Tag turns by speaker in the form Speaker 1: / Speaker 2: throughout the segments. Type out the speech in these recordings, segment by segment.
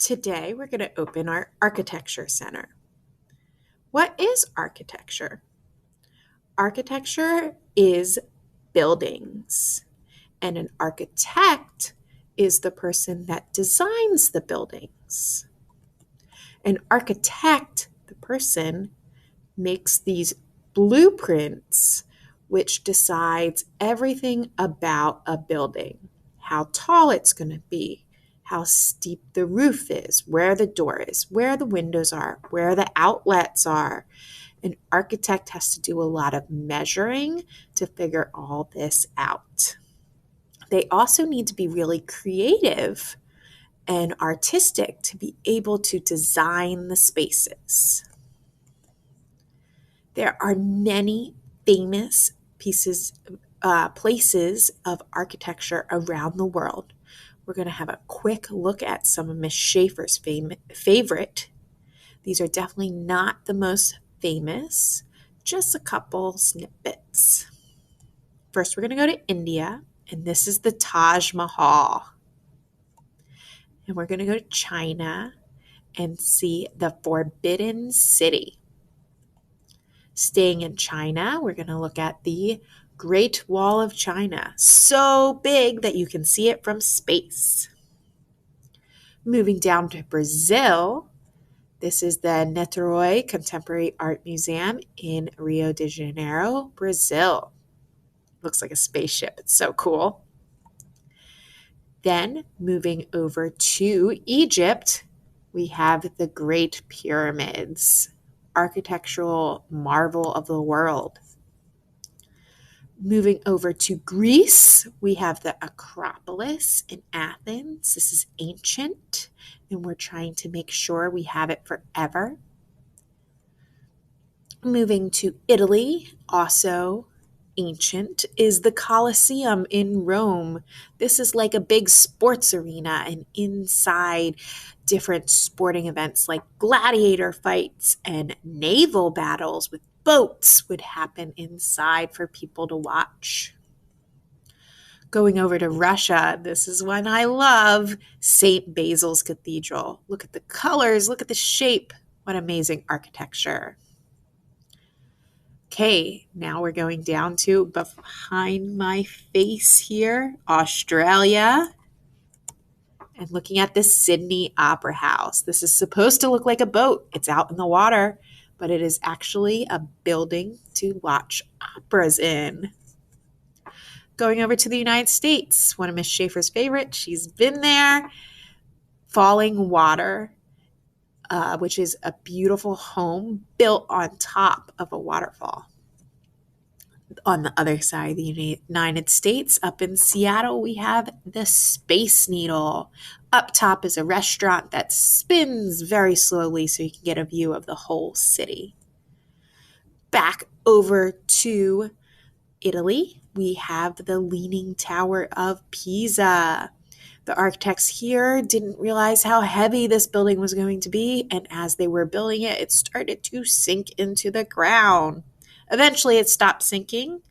Speaker 1: Today, we're going to open our Architecture Center. What is architecture? Architecture is buildings, and an architect is the person that designs the buildings. An architect, the person, makes these blueprints which decides everything about a building, how tall it's going to be, how steep the roof is, where the door is, where the windows are, where the outlets are. An architect has to do a lot of measuring to figure all this out. They also need to be really creative and artistic to be able to design the spaces. There are many famous places of architecture around the world. We're going to have a quick look at some of Miss Schaefer's favorite. These are definitely not the most famous, just a couple snippets. First, we're going to go to India, and this is the Taj Mahal. And we're going to go to China and see the Forbidden City. Staying in China, we're going to look at the Great Wall of China, so big that you can see it from space. Moving down to Brazil, this is the Niterói Contemporary Art Museum in Rio de Janeiro, Brazil. Looks like a spaceship. It's so cool. Then moving over to Egypt, we have the Great Pyramids, architectural marvel of the world. Moving over to Greece, we have the Acropolis in Athens. This is ancient, and we're trying to make sure we have it forever. Moving to Italy, also ancient, is the Colosseum in Rome. This is like a big sports arena, and inside different sporting events like gladiator fights and naval battles with boats would happen inside for people to watch. Going over to Russia, this is one I love, St. Basil's Cathedral. Look at the colors, look at the shape. What amazing architecture. Okay, now we're going down to behind my face here, Australia, and looking at the Sydney Opera House. This is supposed to look like a boat. It's out in the water, but it is actually a building to watch operas in. Going over to the United States, one of Miss Schaefer's favorite. She's been there. Falling Water, which is a beautiful home built on top of a waterfall. On the other side of the United States, up in Seattle, we have the Space Needle. Up top is a restaurant that spins very slowly so you can get a view of the whole city. Back over to Italy, we have the Leaning Tower of Pisa. The architects here didn't realize how heavy this building was going to be, and as they were building it, it started to sink into the ground. Eventually, it stopped sinking,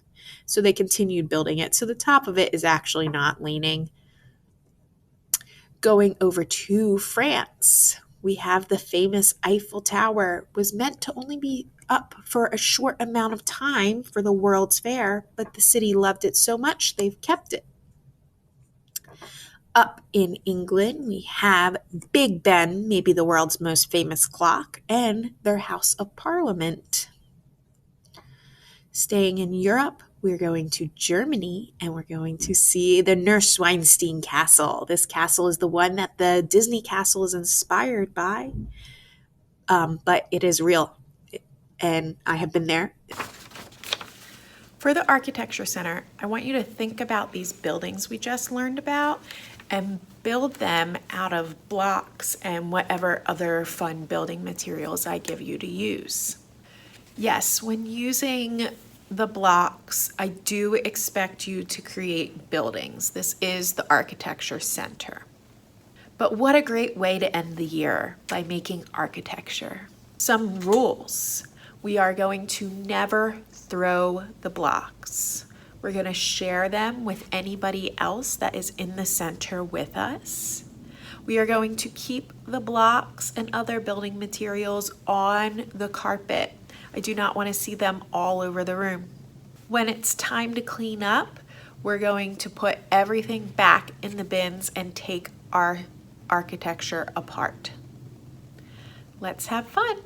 Speaker 1: so they continued building it. So the top of it is actually not leaning. Going over to France, we have the famous Eiffel Tower. It was meant to only be up for a short amount of time for the World's Fair, but the city loved it so much they've kept it. Up in England, we have Big Ben, maybe the world's most famous clock, and their House of Parliament. Staying in Europe, we're going to Germany, and we're going to see the Neuschwanstein Castle. This castle is the one that the Disney castle is inspired by, but it is real, and I have been there. For the Architecture Center, I want you to think about these buildings we just learned about and build them out of blocks and whatever other fun building materials I give you to use. Yes, when using the blocks, I do expect you to create buildings. This is the Architecture Center. But what a great way to end the year by making architecture. Some rules. We are going to never throw the blocks. We're going to share them with anybody else that is in the center with us. We are going to keep the blocks and other building materials on the carpet. I do not want to see them all over the room. When it's time to clean up, we're going to put everything back in the bins and take our architecture apart. Let's have fun.